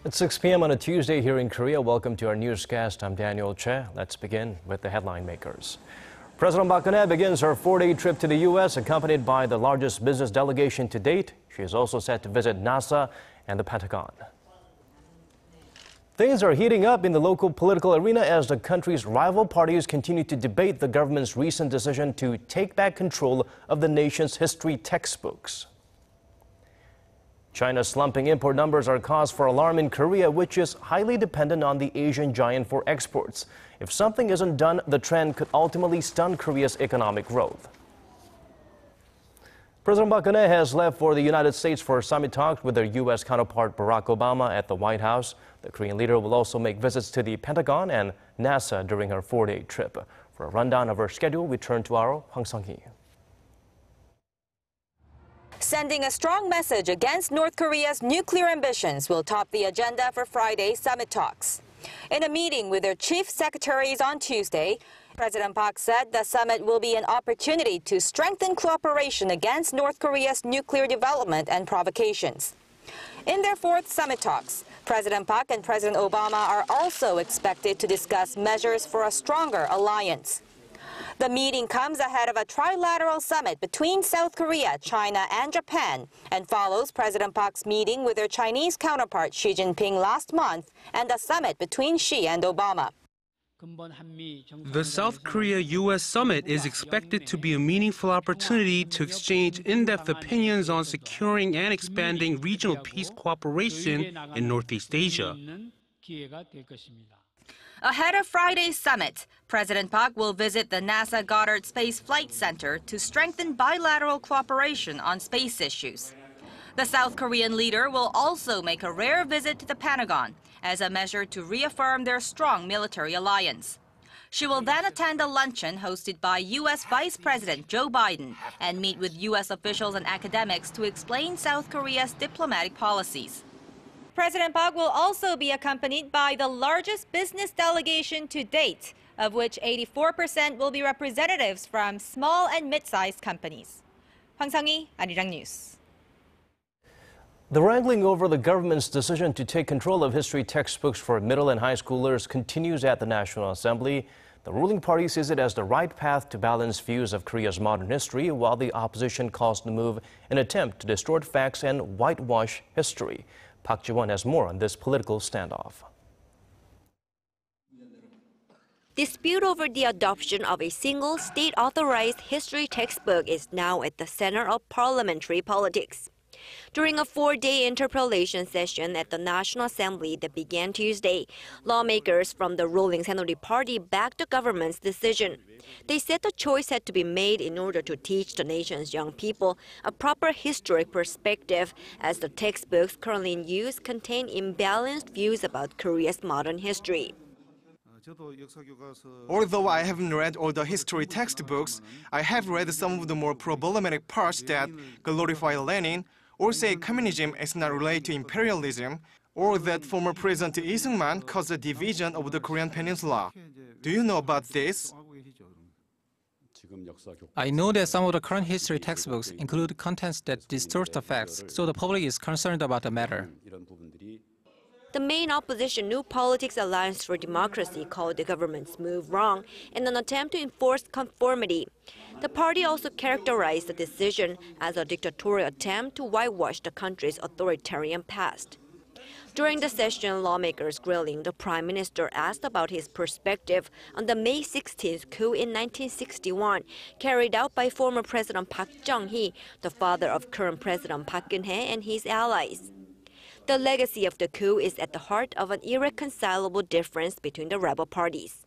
It's 6 p.m. on a Tuesday here in Korea. Welcome to our newscast. I'm Daniel Che. Let's begin with the headline makers. President Park Geun-hye begins her 4-day trip to the U.S. accompanied by the largest business delegation to date. She is also set to visit NASA and the Pentagon. Things are heating up in the local political arena as the country's rival parties continue to debate the government's recent decision to take back control of the nation's history textbooks. China's slumping import numbers are cause for alarm in Korea, which is highly dependent on the Asian giant for exports. If something isn't done, the trend could ultimately stun Korea's economic growth. President Park Geun-hye has left for the United States for summit talks with their U.S. counterpart Barack Obama at the White House. The Korean leader will also make visits to the Pentagon and NASA during her 4-day trip. For a rundown of her schedule, we turn to our Hwang Sung-hee. Sending a strong message against North Korea's nuclear ambitions will top the agenda for Friday's summit talks. In a meeting with their chief secretaries on Tuesday, President Park said the summit will be an opportunity to strengthen cooperation against North Korea's nuclear development and provocations. In their 4th summit talks, President Park and President Obama are also expected to discuss measures for a stronger alliance. The meeting comes ahead of a trilateral summit between South Korea, China, and Japan, and follows President Park's meeting with their Chinese counterpart Xi Jinping last month and a summit between Xi and Obama. The South Korea-U.S. summit is expected to be a meaningful opportunity to exchange in-depth opinions on securing and expanding regional peace cooperation in Northeast Asia. Ahead of Friday's summit, President Park will visit the NASA Goddard Space Flight Center to strengthen bilateral cooperation on space issues. The South Korean leader will also make a rare visit to the Pentagon as a measure to reaffirm their strong military alliance. She will then attend a luncheon hosted by U.S. Vice President Joe Biden and meet with U.S. officials and academics to explain South Korea's diplomatic policies. President Park will also be accompanied by the largest business delegation to date, of which 84% will be representatives from small and mid-sized companies. Hwang Sung-hee, Arirang News. The wrangling over the government's decision to take control of history textbooks for middle and high schoolers continues at the National Assembly. The ruling party sees it as the right path to balance views of Korea's modern history, while the opposition calls the move an attempt to distort facts and whitewash history. Park Ji-won has more on this political standoff. Dispute over the adoption of a single state-authorized history textbook is now at the center of parliamentary politics. During a 4-day interpellation session at the National Assembly that began Tuesday, lawmakers from the ruling Saenuri Party backed the government's decision. They said the choice had to be made in order to teach the nation's young people a proper historic perspective, as the textbooks currently in use contain imbalanced views about Korea's modern history. Although I haven't read all the history textbooks, I have read some of the more problematic parts that glorify Lenin, or say communism is not related to imperialism, or that former President Lee Seung-man caused a division of the Korean peninsula. Do you know about this? I know that some of the current history textbooks include contents that distort the facts, so the public is concerned about the matter. The main opposition New Politics Alliance for Democracy called the government's move wrong in an attempt to enforce conformity. The party also characterized the decision as a dictatorial attempt to whitewash the country's authoritarian past. During the session, lawmakers grilling the Prime Minister asked about his perspective on the May 16th coup in 1961, carried out by former President Park Geun-hye, the father of current President Park Geun-hye and his allies. The legacy of the coup is at the heart of an irreconcilable difference between the rebel parties.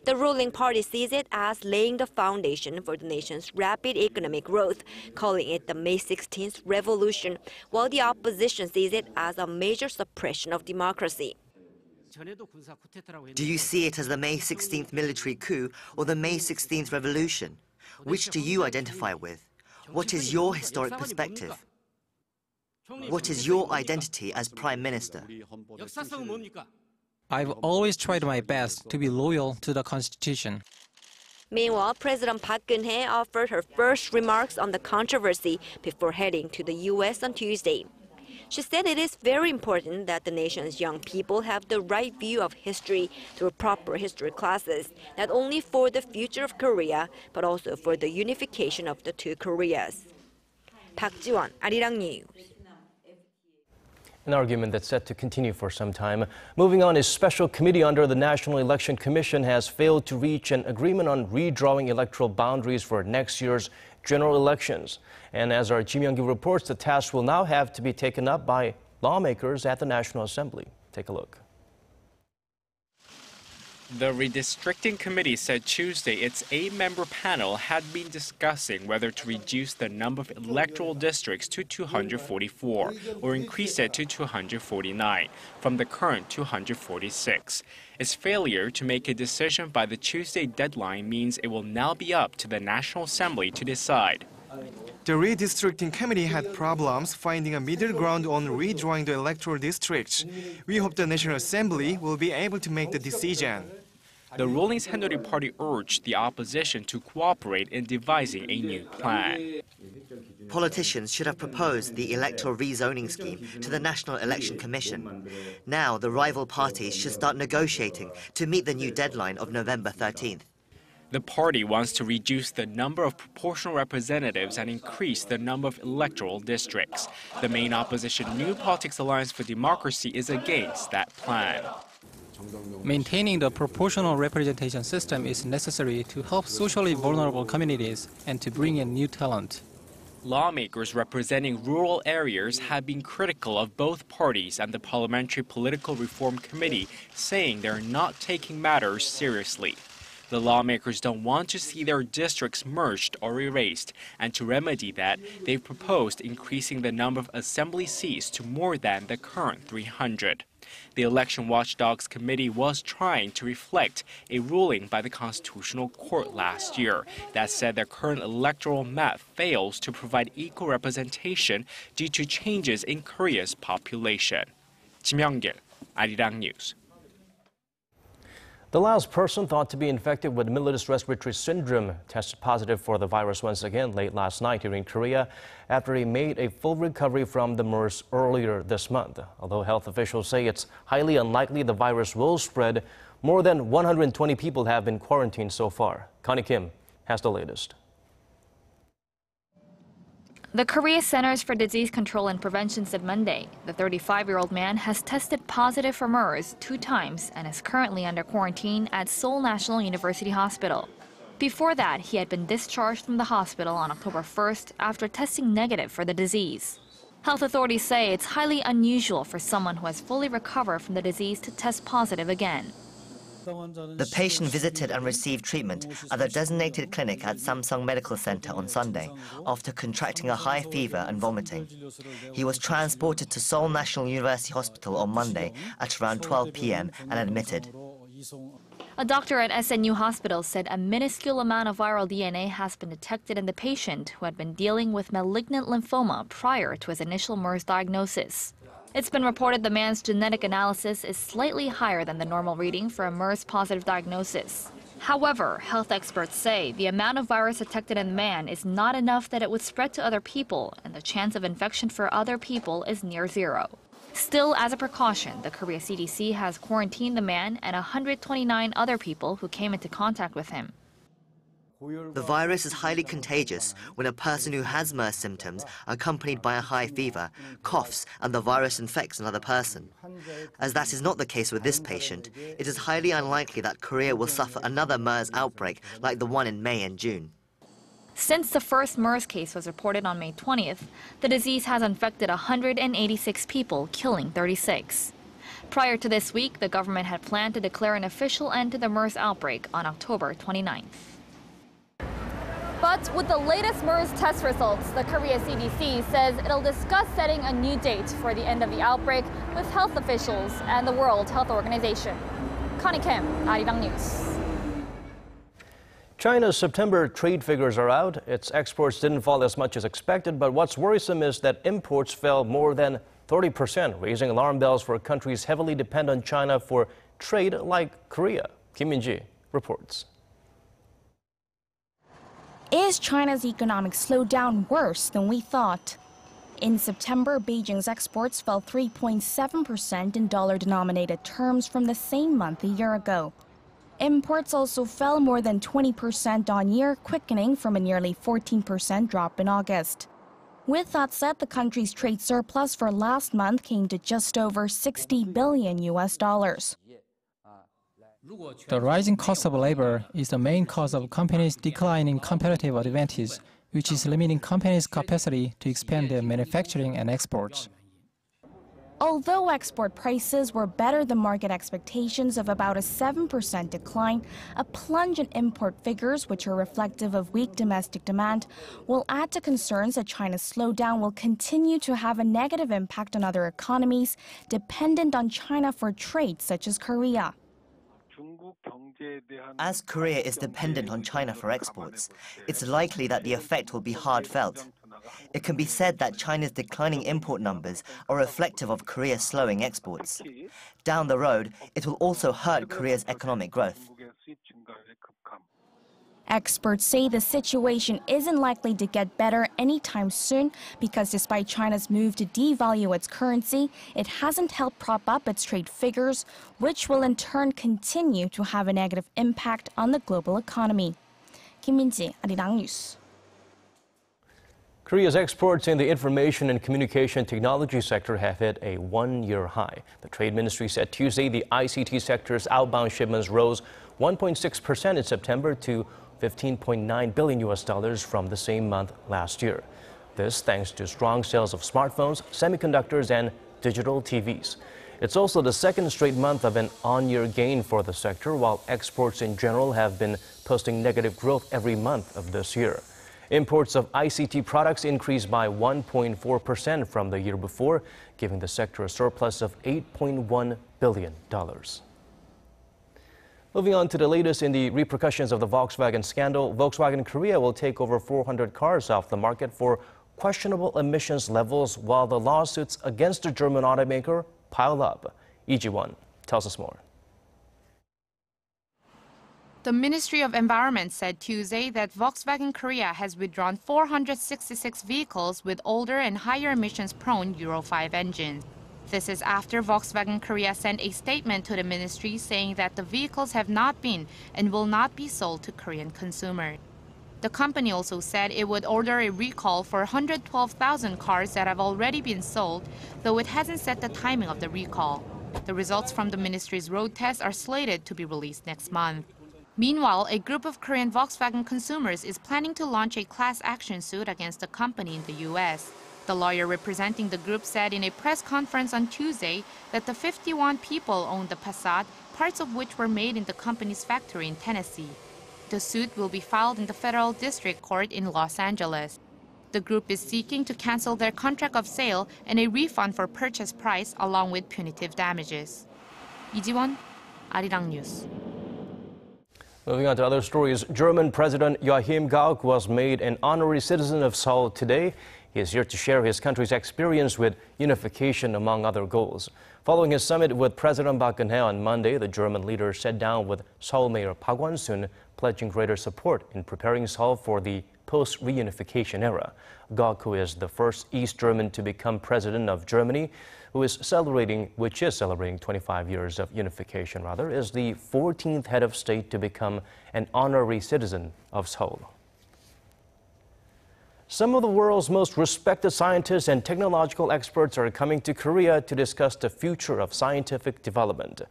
The ruling party sees it as laying the foundation for the nation's rapid economic growth, calling it the May 16th revolution, while the opposition sees it as a major suppression of democracy. Do you see it as the May 16th military coup or the May 16th revolution? Which do you identify with? What is your historic perspective? What is your identity as Prime Minister? I've always tried my best to be loyal to the Constitution. Meanwhile, President Park Geun-hye offered her first remarks on the controversy before heading to the U.S. on Tuesday. She said it is very important that the nation's young people have the right view of history through proper history classes, not only for the future of Korea, but also for the unification of the two Koreas. Park Ji-won, Arirang News. An argument that's set to continue for some time. Moving on, a special committee under the National Election Commission has failed to reach an agreement on redrawing electoral boundaries for next year's general elections. And as our Kim Young-gi reports, the task will now have to be taken up by lawmakers at the National Assembly. Take a look. The redistricting committee said Tuesday its 8-member panel had been discussing whether to reduce the number of electoral districts to 244 or increase it to 249 from the current 246. Its failure to make a decision by the Tuesday deadline means it will now be up to the National Assembly to decide. The redistricting committee had problems finding a middle ground on redrawing the electoral districts. We hope the National Assembly will be able to make the decision. The ruling Honorary Party urged the opposition to cooperate in devising a new plan. Politicians should have proposed the electoral rezoning scheme to the National Election Commission. Now, the rival parties should start negotiating to meet the new deadline of November 13th. The party wants to reduce the number of proportional representatives and increase the number of electoral districts. The main opposition New Politics Alliance for Democracy is against that plan. Maintaining the proportional representation system is necessary to help socially vulnerable communities and to bring in new talent. Lawmakers representing rural areas have been critical of both parties and the Parliamentary Political Reform Committee, saying they're not taking matters seriously. The lawmakers don't want to see their districts merged or erased, and to remedy that, they've proposed increasing the number of assembly seats to more than the current 300. The Election Watchdogs Committee was trying to reflect a ruling by the Constitutional Court last year that said the current electoral map fails to provide equal representation due to changes in Korea's population. Kim Young-gi, Arirang News. The last person thought to be infected with middle east respiratory syndrome tested positive for the virus once again late last night here in Korea after he made a full recovery from the MERS earlier this month. Although health officials say it's highly unlikely the virus will spread, more than 120 people have been quarantined so far. Connie Kim has the latest. The Korea Centers for Disease Control and Prevention said Monday the 35-year-old man has tested positive for MERS 2 times and is currently under quarantine at Seoul National University Hospital. Before that, he had been discharged from the hospital on October 1st after testing negative for the disease. Health authorities say it's highly unusual for someone who has fully recovered from the disease to test positive again. The patient visited and received treatment at the designated clinic at Samsung Medical Center on Sunday after contracting a high fever and vomiting. He was transported to Seoul National University Hospital on Monday at around 12 p.m. and admitted. A doctor at SNU Hospital said a minuscule amount of viral DNA has been detected in the patient who had been dealing with malignant lymphoma prior to his initial MERS diagnosis. It's been reported the man's genetic analysis is slightly higher than the normal reading for a MERS-positive diagnosis. However, health experts say the amount of virus detected in the man is not enough that it would spread to other people, and the chance of infection for other people is near zero. Still, as a precaution, the Korea CDC has quarantined the man and 129 other people who came into contact with him. The virus is highly contagious when a person who has MERS symptoms accompanied by a high fever, coughs, and the virus infects another person. As that is not the case with this patient, it is highly unlikely that Korea will suffer another MERS outbreak like the one in May and June. Since the first MERS case was reported on May 20th, the disease has infected 186 people, killing 36. Prior to this week, the government had planned to declare an official end to the MERS outbreak on October 29th. But with the latest MERS test results, the Korea CDC says it'll discuss setting a new date for the end of the outbreak with health officials and the World Health Organization. Connie Kim, Arirang News. China's September trade figures are out. Its exports didn't fall as much as expected, but what's worrisome is that imports fell more than 30%, raising alarm bells for countries heavily dependent on China for trade like Korea. Kim Min-ji reports. Is China's economic slowdown worse than we thought? In September, Beijing's exports fell 3.7% in dollar-denominated terms from the same month a year ago. Imports also fell more than 20% on year, quickening from a nearly 14% drop in August. With that said, the country's trade surplus for last month came to just over $60 billion. The rising cost of labor is the main cause of companies' declining competitive advantage, which is limiting companies' capacity to expand their manufacturing and exports. Although export prices were better than market expectations of about a 7% decline, a plunge in import figures, which are reflective of weak domestic demand, will add to concerns that China's slowdown will continue to have a negative impact on other economies dependent on China for trade, such as Korea. As Korea is dependent on China for exports, it's likely that the effect will be hard felt. It can be said that China's declining import numbers are reflective of Korea's slowing exports. Down the road, it will also hurt Korea's economic growth. Experts say the situation isn't likely to get better anytime soon because despite China's move to devalue its currency, it hasn't helped prop up its trade figures, which will in turn continue to have a negative impact on the global economy. Kim Min-ji, Arirang News. Korea's exports in the information and communication technology sector have hit a one-year high. The Trade Ministry said Tuesday the ICT sector's outbound shipments rose 1.6% in September to $15.9 billion from the same month last year. This thanks to strong sales of smartphones, semiconductors, and digital TVs. It's also the second straight month of an on-year gain for the sector, while exports in general have been posting negative growth every month of this year. Imports of ICT products increased by 1.4% from the year before, giving the sector a surplus of $8.1 billion. Moving on to the latest in the repercussions of the Volkswagen scandal, Volkswagen Korea will take over 400 cars off the market for questionable emissions levels while the lawsuits against the German automaker pile up. Lee Ji-won tells us more. The Ministry of Environment said Tuesday that Volkswagen Korea has withdrawn 466 vehicles with older and higher emissions-prone Euro 5 engines. This is after Volkswagen Korea sent a statement to the ministry saying that the vehicles have not been and will not be sold to Korean consumers. The company also said it would order a recall for 112,000 cars that have already been sold, though it hasn't set the timing of the recall. The results from the ministry's road tests are slated to be released next month. Meanwhile, a group of Korean Volkswagen consumers is planning to launch a class action suit against the company in the U.S. The lawyer representing the group said in a press conference on Tuesday that the 51 people owned the Passat, parts of which were made in the company's factory in Tennessee. The suit will be filed in the Federal District Court in Los Angeles. The group is seeking to cancel their contract of sale and a refund for purchase price along with punitive damages. Lee Ji-won, Arirang News. Moving on to other stories, German President Joachim Gauck was made an honorary citizen of Seoul today. He is here to share his country's experience with unification, among other goals. Following his summit with President Park Geun-hye on Monday, the German leader sat down with Seoul Mayor Park Won-soon, pledging greater support in preparing Seoul for the post-reunification era. Gauck, who is the first East German to become president of Germany, which is celebrating 25 years of unification, is the 14th head of state to become an honorary citizen of Seoul. Some of the world's most respected scientists and technological experts are coming to Korea to discuss the future of scientific development.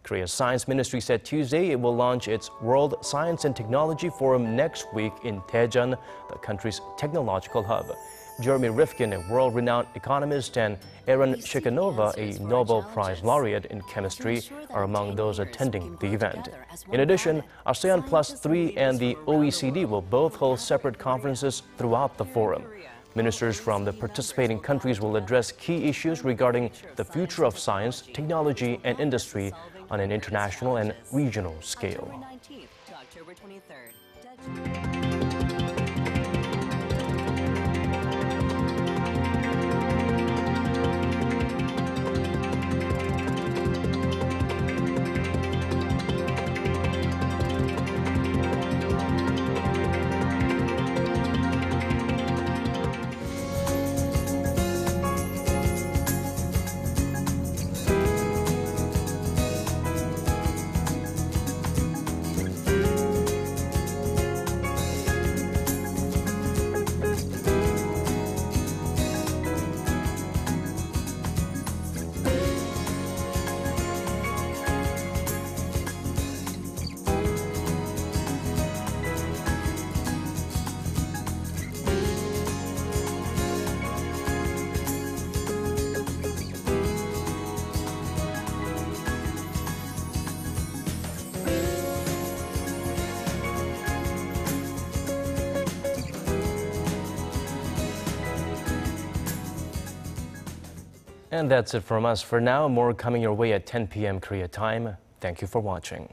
Korea's Science Ministry said Tuesday it will launch its World Science and Technology Forum next week in Daejeon, the country's technological hub. Jeremy Rifkin, a world-renowned economist, and Aaron Shikhanova, a Nobel Prize laureate in chemistry, are among those attending the event. In addition, ASEAN Plus 3 and the OECD will both hold separate conferences throughout the forum. Ministers from the participating countries will address key issues regarding the future of science, technology, and industry on an international and regional scale. And that's it from us for now. More coming your way at 10 p.m. Korea time. Thank you for watching.